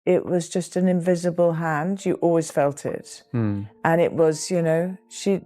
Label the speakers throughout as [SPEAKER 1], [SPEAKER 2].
[SPEAKER 1] it was just an invisible hand. You always felt it. And it was, you know,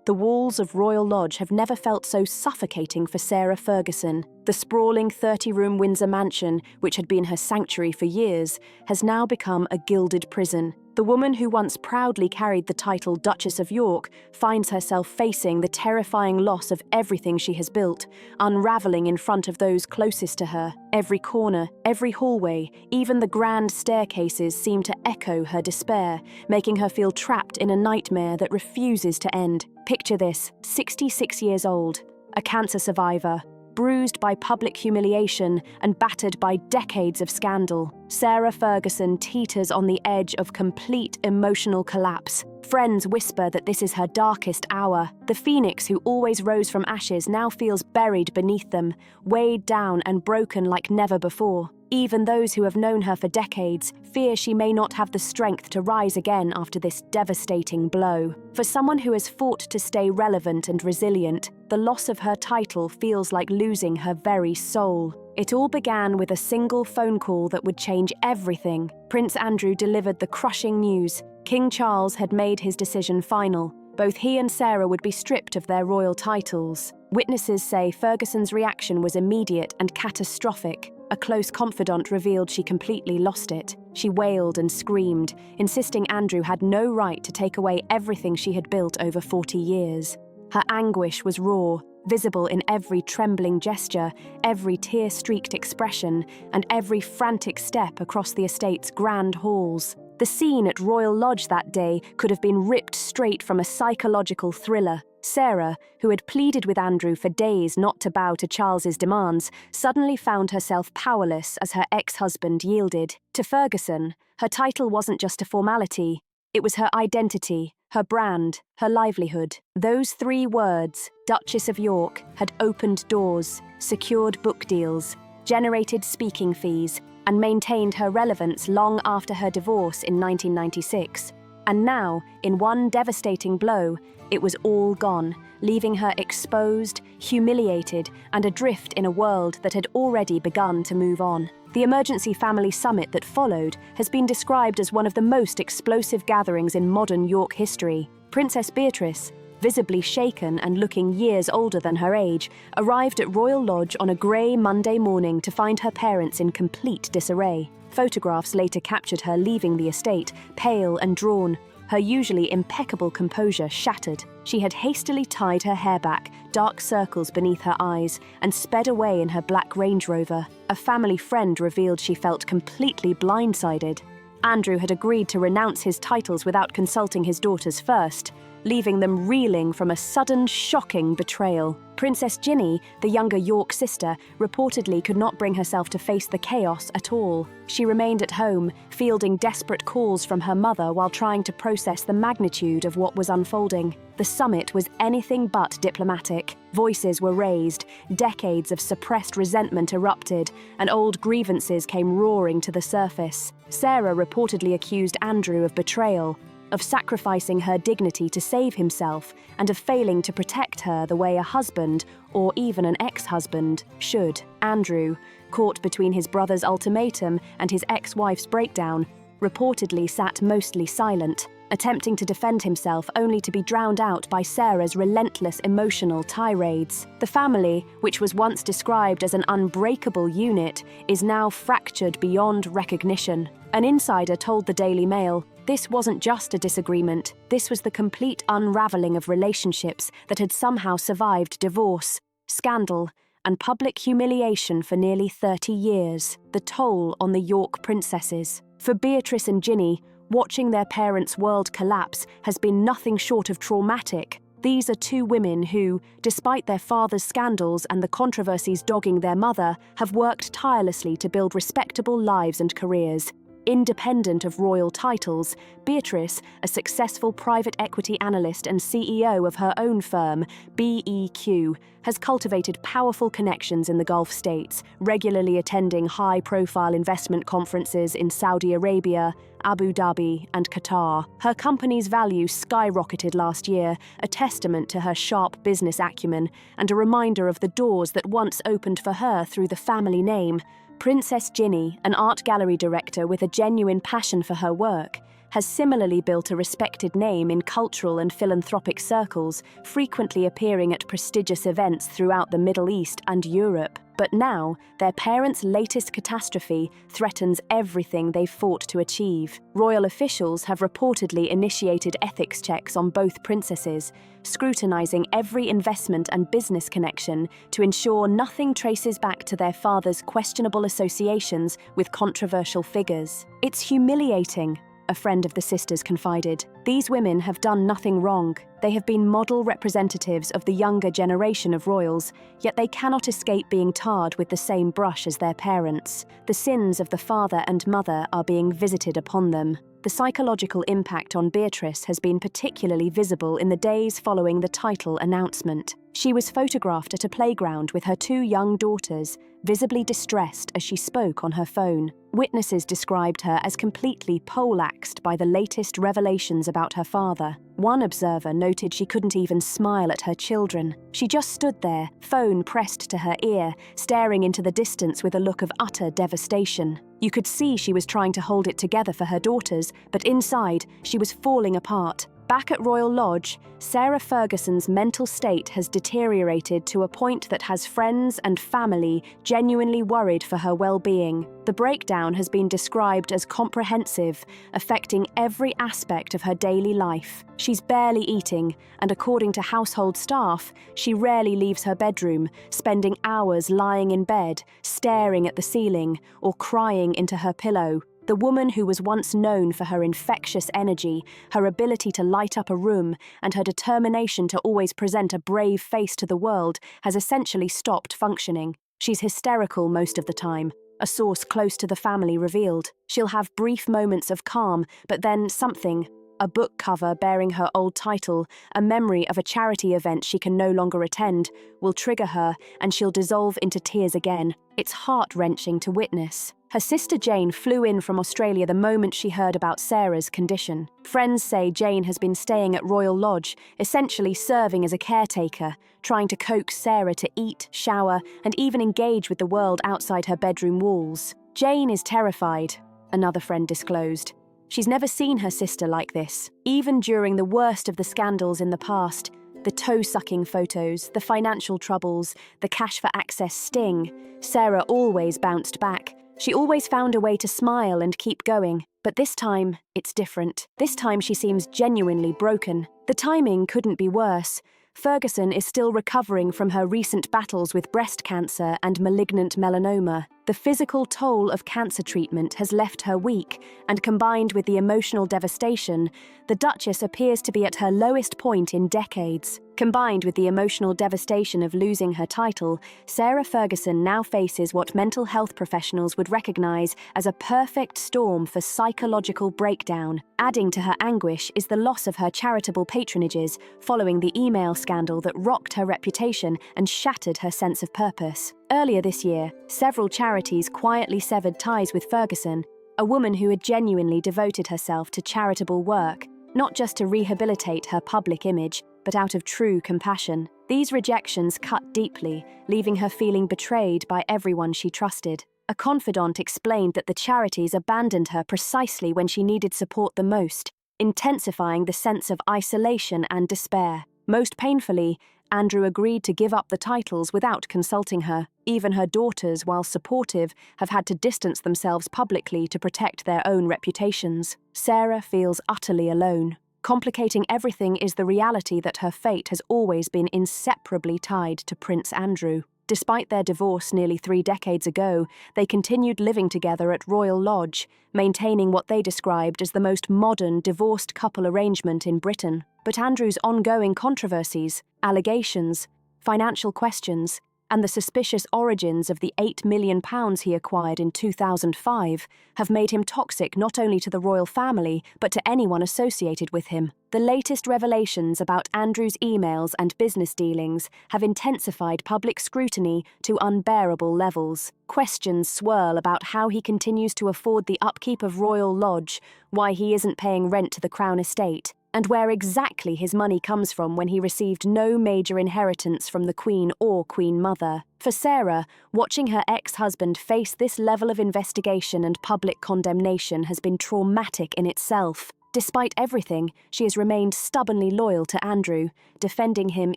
[SPEAKER 2] The walls of Royal Lodge have never felt so suffocating for Sarah Ferguson. The sprawling 30-room Windsor mansion, which had been her sanctuary for years, has now become a gilded prison. The woman who once proudly carried the title Duchess of York finds herself facing the terrifying loss of everything she has built, unraveling in front of those closest to her. Every corner, every hallway, even the grand staircases seem to echo her despair, making her feel trapped in a nightmare that refuses to end. Picture this: 66 years old, a cancer survivor, bruised by public humiliation and battered by decades of scandal. Sarah Ferguson teeters on the edge of complete emotional collapse. Friends whisper that this is her darkest hour. The phoenix who always rose from ashes now feels buried beneath them, weighed down and broken like never before. Even those who have known her for decades fear she may not have the strength to rise again after this devastating blow. For someone who has fought to stay relevant and resilient, the loss of her title feels like losing her very soul. It all began with a single phone call that would change everything. Prince Andrew delivered the crushing news. King Charles had made his decision final. Both he and Sarah would be stripped of their royal titles. Witnesses say Ferguson's reaction was immediate and catastrophic. A close confidant revealed she completely lost it. She wailed and screamed, insisting Andrew had no right to take away everything she had built over 40 years. Her anguish was raw, visible in every trembling gesture, every tear-streaked expression, and every frantic step across the estate's grand halls. The scene at Royal Lodge that day could have been ripped straight from a psychological thriller. Sarah, who had pleaded with Andrew for days not to bow to Charles's demands, suddenly found herself powerless as her ex-husband yielded. To Ferguson, her title wasn't just a formality. It was her identity, her brand, her livelihood. Those 3 words, Duchess of York, had opened doors, secured book deals, generated speaking fees, and maintained her relevance long after her divorce in 1996. And now, in one devastating blow, it was all gone, leaving her exposed, humiliated, and adrift in a world that had already begun to move on. The emergency family summit that followed has been described as one of the most explosive gatherings in modern York history. Princess Beatrice, visibly shaken and looking years older than her age, arrived at Royal Lodge on a grey Monday morning to find her parents in complete disarray. Photographs later captured her leaving the estate, pale and drawn, her usually impeccable composure shattered. She had hastily tied her hair back, dark circles beneath her eyes, and sped away in her black Range Rover. A family friend revealed she felt completely blindsided. Andrew had agreed to renounce his titles without consulting his daughters first, leaving them reeling from a sudden, shocking betrayal. Princess Eugenie, the younger York sister, reportedly could not bring herself to face the chaos at all. She remained at home, fielding desperate calls from her mother while trying to process the magnitude of what was unfolding. The summit was anything but diplomatic. Voices were raised, decades of suppressed resentment erupted, and old grievances came roaring to the surface. Sarah reportedly accused Andrew of betrayal, of sacrificing her dignity to save himself, and of failing to protect her the way a husband, or even an ex-husband, should. Andrew, caught between his brother's ultimatum and his ex-wife's breakdown, reportedly sat mostly silent, attempting to defend himself only to be drowned out by Sarah's relentless emotional tirades. The family, which was once described as an unbreakable unit, is now fractured beyond recognition. An insider told the Daily Mail, "This wasn't just a disagreement, this was the complete unraveling of relationships that had somehow survived divorce, scandal, and public humiliation for nearly 30 years. The toll on the York princesses. For Beatrice and Eugenie, watching their parents' world collapse has been nothing short of traumatic. These are 2 women who, despite their father's scandals and the controversies dogging their mother, have worked tirelessly to build respectable lives and careers. Independent of royal titles, Beatrice, a successful private equity analyst and CEO of her own firm, BEQ, has cultivated powerful connections in the Gulf states, regularly attending high-profile investment conferences in Saudi Arabia, Abu Dhabi, and Qatar. Her company's value skyrocketed last year, a testament to her sharp business acumen and a reminder of the doors that once opened for her through the family name. Princess Eugenie, an art gallery director with a genuine passion for her work, has similarly built a respected name in cultural and philanthropic circles, frequently appearing at prestigious events throughout the Middle East and Europe. But now, their parents' latest catastrophe threatens everything they've fought to achieve. Royal officials have reportedly initiated ethics checks on both princesses, scrutinizing every investment and business connection to ensure nothing traces back to their father's questionable associations with controversial figures. It's humiliating, a friend of the sisters confided. These women have done nothing wrong. They have been model representatives of the younger generation of royals, yet they cannot escape being tarred with the same brush as their parents. The sins of the father and mother are being visited upon them. The psychological impact on Beatrice has been particularly visible in the days following the title announcement. She was photographed at a playground with her 2 young daughters, visibly distressed as she spoke on her phone. Witnesses described her as completely poleaxed by the latest revelations about her father. One observer noted she couldn't even smile at her children. She just stood there, phone pressed to her ear, staring into the distance with a look of utter devastation. You could see she was trying to hold it together for her daughters, but inside, she was falling apart. Back at Royal Lodge, Sarah Ferguson's mental state has deteriorated to a point that has friends and family genuinely worried for her well-being. The breakdown has been described as comprehensive, affecting every aspect of her daily life. She's barely eating, and according to household staff, she rarely leaves her bedroom, spending hours lying in bed, staring at the ceiling, or crying into her pillow. The woman who was once known for her infectious energy, her ability to light up a room, and her determination to always present a brave face to the world has essentially stopped functioning. She's hysterical most of the time, a source close to the family revealed. She'll have brief moments of calm, but then something, a book cover bearing her old title, a memory of a charity event she can no longer attend, will trigger her and she'll dissolve into tears again. It's heart-wrenching to witness. Her sister Jane flew in from Australia the moment she heard about Sarah's condition. Friends say Jane has been staying at Royal Lodge, essentially serving as a caretaker, trying to coax Sarah to eat, shower, and even engage with the world outside her bedroom walls. Jane is terrified, another friend disclosed. She's never seen her sister like this. Even during the worst of the scandals in the past, the toe-sucking photos, the financial troubles, the cash-for-access sting, Sarah always bounced back. She always found a way to smile and keep going. But this time, it's different. This time she seems genuinely broken. The timing couldn't be worse. Ferguson is still recovering from her recent battles with breast cancer and malignant melanoma. The physical toll of cancer treatment has left her weak, and combined with the emotional devastation, the Duchess appears to be at her lowest point in decades. Combined with the emotional devastation of losing her title, Sarah Ferguson now faces what mental health professionals would recognise as a perfect storm for psychological breakdown. Adding to her anguish is the loss of her charitable patronages following the email scandal that rocked her reputation and shattered her sense of purpose. Earlier this year, several charities quietly severed ties with Ferguson, a woman who had genuinely devoted herself to charitable work, not just to rehabilitate her public image, but out of true compassion. These rejections cut deeply, leaving her feeling betrayed by everyone she trusted. A confidant explained that the charities abandoned her precisely when she needed support the most, intensifying the sense of isolation and despair. Most painfully, Andrew agreed to give up the titles without consulting her. Even her daughters, while supportive, have had to distance themselves publicly to protect their own reputations. Sarah feels utterly alone. Complicating everything is the reality that her fate has always been inseparably tied to Prince Andrew. Despite their divorce nearly 3 decades ago, they continued living together at Royal Lodge, maintaining what they described as the most modern divorced couple arrangement in Britain. But Andrew's ongoing controversies, allegations, financial questions, and the suspicious origins of the £8 million he acquired in 2005 have made him toxic not only to the royal family, but to anyone associated with him. The latest revelations about Andrew's emails and business dealings have intensified public scrutiny to unbearable levels. Questions swirl about how he continues to afford the upkeep of Royal Lodge, why he isn't paying rent to the Crown estate, and where exactly his money comes from when he received no major inheritance from the Queen or Queen Mother. For Sarah, watching her ex-husband face this level of investigation and public condemnation has been traumatic in itself. Despite everything, she has remained stubbornly loyal to Andrew, defending him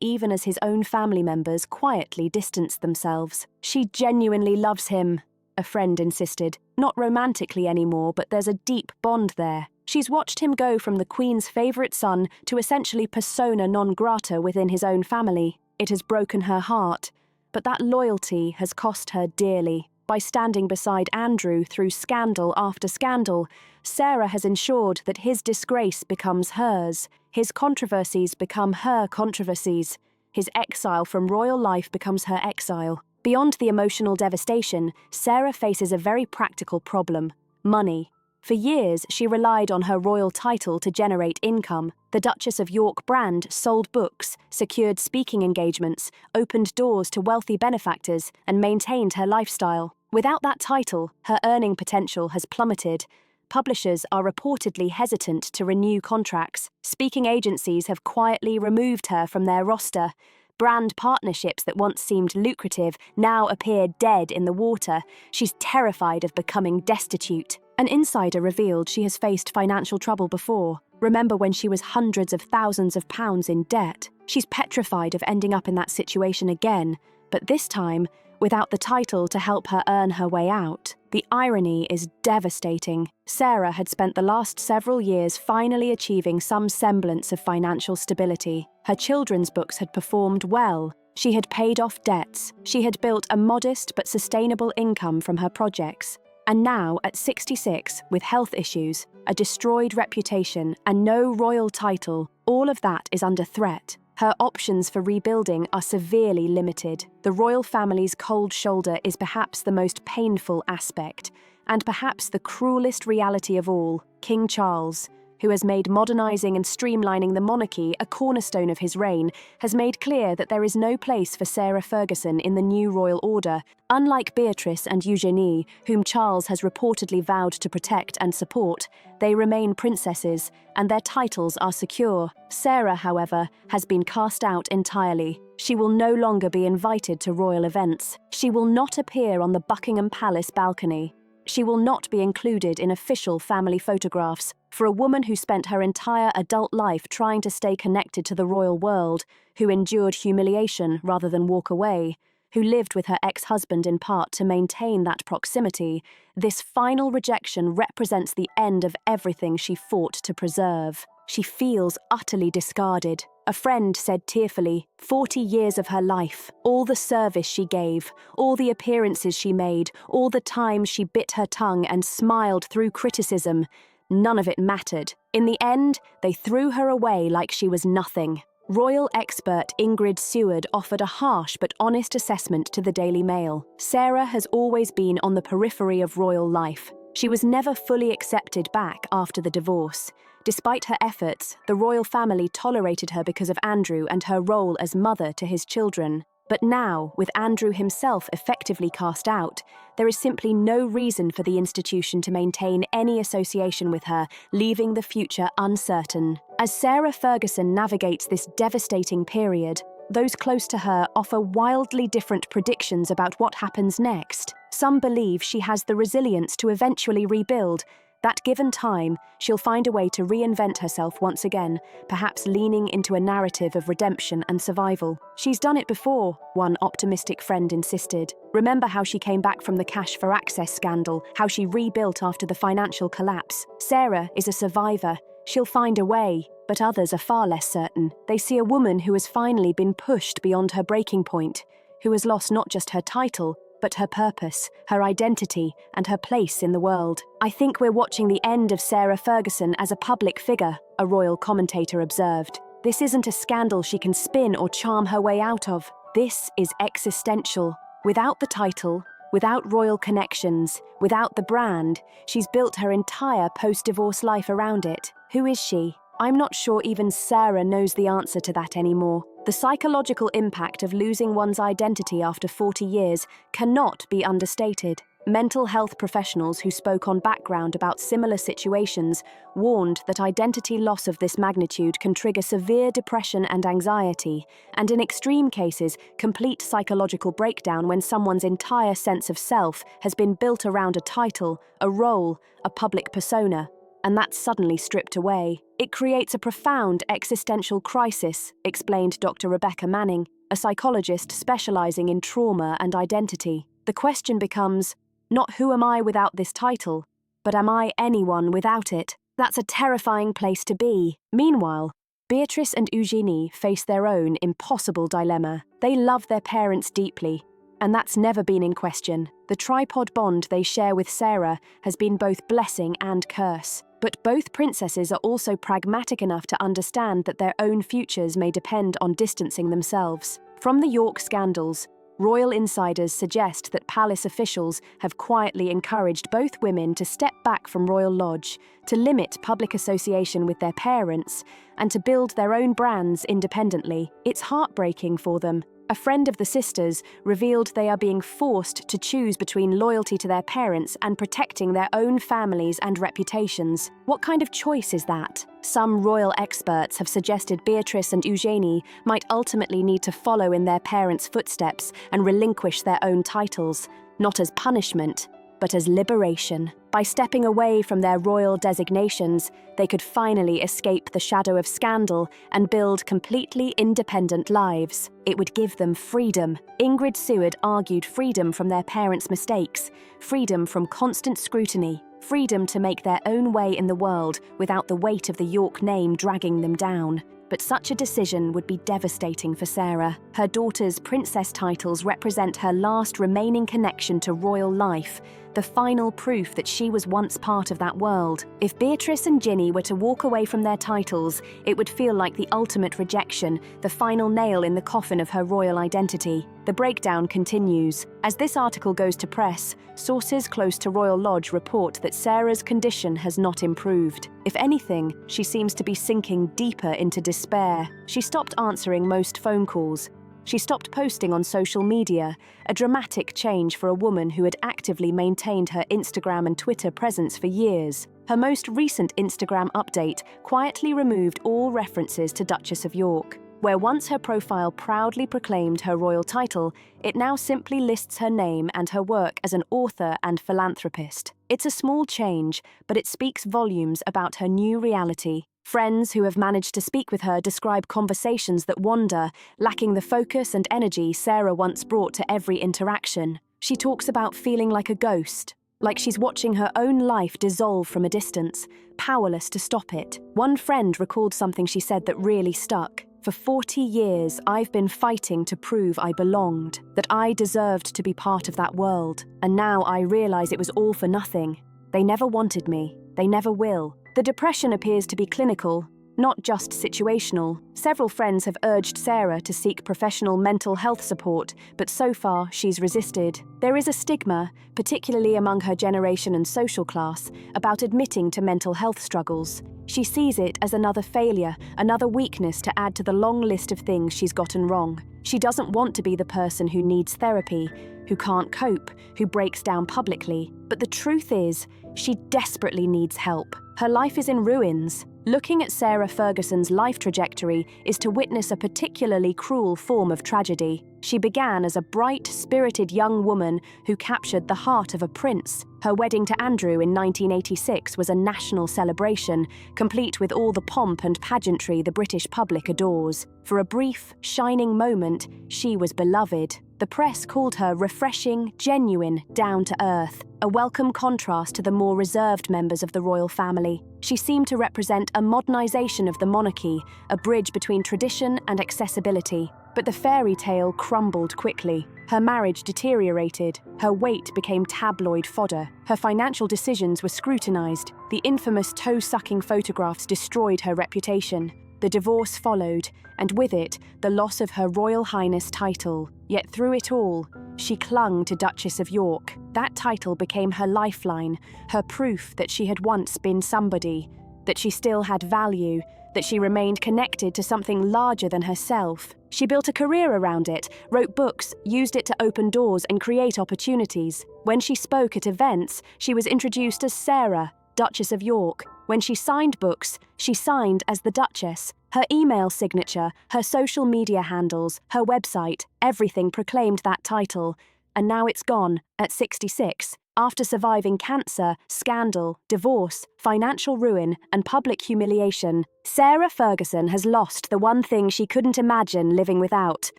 [SPEAKER 2] even as his own family members quietly distanced themselves. She genuinely loves him, a friend insisted. Not romantically anymore, but there's a deep bond there. She's watched him go from the Queen's favourite son to essentially persona non grata within his own family. It has broken her heart, but that loyalty has cost her dearly. By standing beside Andrew through scandal after scandal, Sarah has ensured that his disgrace becomes hers, his controversies become her controversies, his exile from royal life becomes her exile. Beyond the emotional devastation, Sarah faces a very practical problem: money. For years, she relied on her royal title to generate income. The Duchess of York brand sold books, secured speaking engagements, opened doors to wealthy benefactors, and maintained her lifestyle. Without that title, her earning potential has plummeted. Publishers are reportedly hesitant to renew contracts. Speaking agencies have quietly removed her from their roster. Brand partnerships that once seemed lucrative now appear dead in the water. She's terrified of becoming destitute. An insider revealed she has faced financial trouble before. Remember when she was hundreds of thousands of pounds in debt? She's petrified of ending up in that situation again, but this time without the title to help her earn her way out. The irony is devastating. Sarah had spent the last several years finally achieving some semblance of financial stability. Her children's books had performed well. She had paid off debts. She had built a modest but sustainable income from her projects. And now, at 66, with health issues, a destroyed reputation, and no royal title, all of that is under threat. Her options for rebuilding are severely limited. The royal family's cold shoulder is perhaps the most painful aspect, and perhaps the cruelest reality of all. King Charles, who has made modernising and streamlining the monarchy a cornerstone of his reign, has made clear that there is no place for Sarah Ferguson in the new royal order. Unlike Beatrice and Eugenie, whom Charles has reportedly vowed to protect and support, they remain princesses, and their titles are secure. Sarah, however, has been cast out entirely. She will no longer be invited to royal events. She will not appear on the Buckingham Palace balcony. She will not be included in official family photographs. For a woman who spent her entire adult life trying to stay connected to the royal world, who endured humiliation rather than walk away, who lived with her ex-husband in part to maintain that proximity, this final rejection represents the end of everything she fought to preserve. She feels utterly discarded. A friend said tearfully, 40 years of her life, all the service she gave, all the appearances she made, all the time she bit her tongue and smiled through criticism, none of it mattered. In the end, they threw her away like she was nothing. Royal expert Ingrid Seward offered a harsh but honest assessment to the Daily Mail. Sarah has always been on the periphery of royal life. She was never fully accepted back after the divorce. Despite her efforts, the royal family tolerated her because of Andrew and her role as mother to his children. But now, with Andrew himself effectively cast out, there is simply no reason for the institution to maintain any association with her, leaving the future uncertain. As Sarah Ferguson navigates this devastating period, those close to her offer wildly different predictions about what happens next. Some believe she has the resilience to eventually rebuild. That given time, she'll find a way to reinvent herself once again, perhaps leaning into a narrative of redemption and survival. She's done it before, one optimistic friend insisted. Remember how she came back from the cash for access scandal, how she rebuilt after the financial collapse. Sarah is a survivor. She'll find a way, but others are far less certain. They see a woman who has finally been pushed beyond her breaking point, who has lost not just her title, but her purpose, her identity, and her place in the world. I think we're watching the end of Sarah Ferguson as a public figure, a royal commentator observed. This isn't a scandal she can spin or charm her way out of. This is existential. Without the title, without royal connections, without the brand, she's built her entire post-divorce life around it. Who is she? I'm not sure even Sarah knows the answer to that anymore. The psychological impact of losing one's identity after 40 years cannot be understated. Mental health professionals who spoke on background about similar situations warned that identity loss of this magnitude can trigger severe depression and anxiety, and in extreme cases, complete psychological breakdown when someone's entire sense of self has been built around a title, a role, a public persona, and that's suddenly stripped away. It creates a profound existential crisis, explained Dr. Rebecca Manning, a psychologist specializing in trauma and identity. The question becomes, not who am I without this title, but am I anyone without it? That's a terrifying place to be. Meanwhile, Beatrice and Eugenie face their own impossible dilemma. They love their parents deeply, and that's never been in question. The tripod bond they share with Sarah has been both blessing and curse. But both princesses are also pragmatic enough to understand that their own futures may depend on distancing themselves. From the York scandals, royal insiders suggest that palace officials have quietly encouraged both women to step back from Royal Lodge, to limit public association with their parents, and to build their own brands independently. It's heartbreaking for them. A friend of the sisters revealed they are being forced to choose between loyalty to their parents and protecting their own families and reputations. What kind of choice is that? Some royal experts have suggested Beatrice and Eugenie might ultimately need to follow in their parents' footsteps and relinquish their own titles, not as punishment, but as liberation. By stepping away from their royal designations, they could finally escape the shadow of scandal and build completely independent lives. It would give them freedom. Ingrid Seward argued freedom from their parents' mistakes, freedom from constant scrutiny, freedom to make their own way in the world without the weight of the York name dragging them down. But such a decision would be devastating for Sarah. Her daughter's princess titles represent her last remaining connection to royal life, the final proof that she was once part of that world. If Beatrice and Ginny were to walk away from their titles, it would feel like the ultimate rejection, the final nail in the coffin of her royal identity. The breakdown continues. As this article goes to press, sources close to Royal Lodge report that Sarah's condition has not improved. If anything, she seems to be sinking deeper into despair. She stopped answering most phone calls. She stopped posting on social media, a dramatic change for a woman who had actively maintained her Instagram and Twitter presence for years. Her most recent Instagram update quietly removed all references to Duchess of York. Where once her profile proudly proclaimed her royal title, it now simply lists her name and her work as an author and philanthropist. It's a small change, but it speaks volumes about her new reality. Friends who have managed to speak with her describe conversations that wander, lacking the focus and energy Sarah once brought to every interaction. She talks about feeling like a ghost, like she's watching her own life dissolve from a distance, powerless to stop it. One friend recalled something she said that really stuck. For 40 years, I've been fighting to prove I belonged, that I deserved to be part of that world. And now I realize it was all for nothing. They never wanted me. They never will. The depression appears to be clinical, not just situational. Several friends have urged Sarah to seek professional mental health support, but so far she's resisted. There is a stigma, particularly among her generation and social class, about admitting to mental health struggles. She sees it as another failure, another weakness to add to the long list of things she's gotten wrong. She doesn't want to be the person who needs therapy, who can't cope, who breaks down publicly. But the truth is, she desperately needs help. Her life is in ruins. Looking at Sarah Ferguson's life trajectory is to witness a particularly cruel form of tragedy. She began as a bright, spirited young woman who captured the heart of a prince. Her wedding to Andrew in 1986 was a national celebration, complete with all the pomp and pageantry the British public adores. For a brief, shining moment, she was beloved. The press called her refreshing, genuine, down-to-earth, a welcome contrast to the more reserved members of the royal family. She seemed to represent a modernisation of the monarchy, a bridge between tradition and accessibility. But the fairy tale crumbled quickly. Her marriage deteriorated. Her weight became tabloid fodder. Her financial decisions were scrutinised. The infamous toe-sucking photographs destroyed her reputation. The divorce followed, and with it, the loss of her Royal Highness title. Yet through it all, she clung to Duchess of York. That title became her lifeline, her proof that she had once been somebody, that she still had value, that she remained connected to something larger than herself. She built a career around it, wrote books, used it to open doors and create opportunities. When she spoke at events, she was introduced as Sarah, Duchess of York. When she signed books, she signed as the Duchess. Her email signature, her social media handles, her website, everything proclaimed that title. And now it's gone, at 66. After surviving cancer, scandal, divorce, financial ruin, and public humiliation, Sarah Ferguson has lost the one thing she couldn't imagine living without,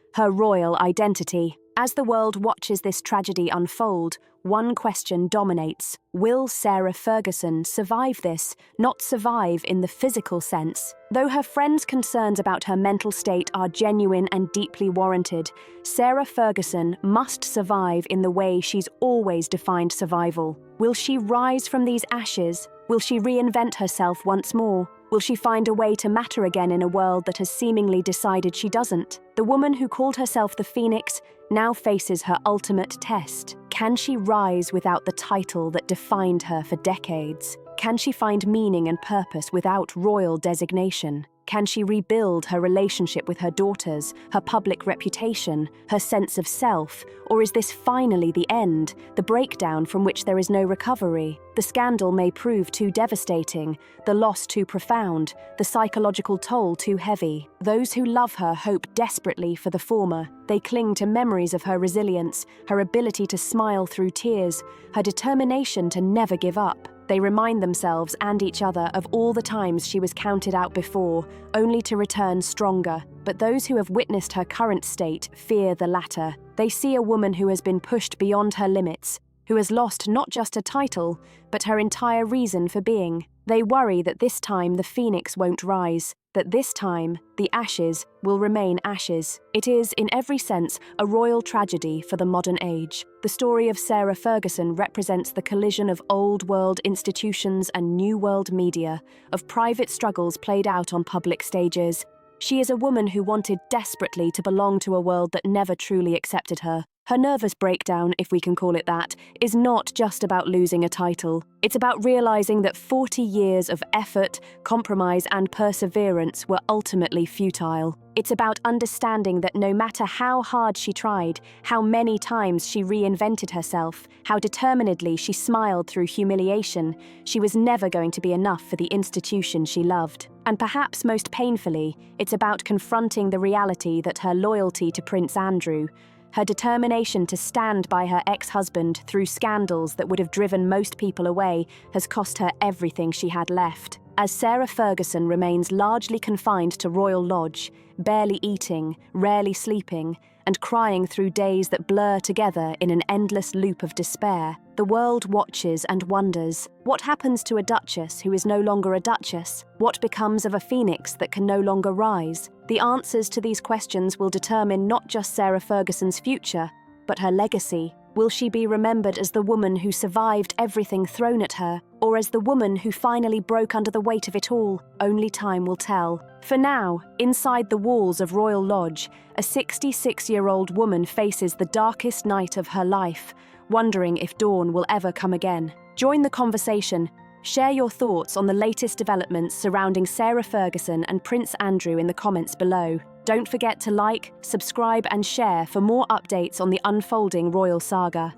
[SPEAKER 2] her royal identity. As the world watches this tragedy unfold, one question dominates. Will Sarah Ferguson survive this? Not survive in the physical sense. Though her friends' concerns about her mental state are genuine and deeply warranted, Sarah Ferguson must survive in the way she's always defined survival. Will she rise from these ashes? Will she reinvent herself once more? Will she find a way to matter again in a world that has seemingly decided she doesn't? The woman who called herself the Phoenix now faces her ultimate test. Can she rise without the title that defined her for decades? Can she find meaning and purpose without royal designation? Can she rebuild her relationship with her daughters, her public reputation, her sense of self? Or is this finally the end, the breakdown from which there is no recovery? The scandal may prove too devastating, the loss too profound, the psychological toll too heavy. Those who love her hope desperately for the former. They cling to memories of her resilience, her ability to smile through tears, her determination to never give up. They remind themselves and each other of all the times she was counted out before, only to return stronger. But those who have witnessed her current state fear the latter. They see a woman who has been pushed beyond her limits, who has lost not just a title, but her entire reason for being. They worry that this time the phoenix won't rise, that this time the ashes will remain ashes. It is, in every sense, a royal tragedy for the modern age. The story of Sarah Ferguson represents the collision of old-world institutions and new-world media, of private struggles played out on public stages. She is a woman who wanted desperately to belong to a world that never truly accepted her. Her nervous breakdown, if we can call it that, is not just about losing a title. It's about realizing that 40 years of effort, compromise, and perseverance were ultimately futile. It's about understanding that no matter how hard she tried, how many times she reinvented herself, how determinedly she smiled through humiliation, she was never going to be enough for the institution she loved. And perhaps most painfully, it's about confronting the reality that her loyalty to Prince Andrew, her determination to stand by her ex-husband through scandals that would have driven most people away, has cost her everything she had left. As Sarah Ferguson remains largely confined to Royal Lodge, barely eating, rarely sleeping, and crying through days that blur together in an endless loop of despair, the world watches and wonders. What happens to a duchess who is no longer a duchess? What becomes of a phoenix that can no longer rise? The answers to these questions will determine not just Sarah Ferguson's future, but her legacy. Will she be remembered as the woman who survived everything thrown at her, or as the woman who finally broke under the weight of it all? Only time will tell. For now, inside the walls of Royal Lodge, a 66-year-old woman faces the darkest night of her life, wondering if dawn will ever come again. Join the conversation. Share your thoughts on the latest developments surrounding Sarah Ferguson and Prince Andrew in the comments below. Don't forget to like, subscribe and share for more updates on the unfolding royal saga.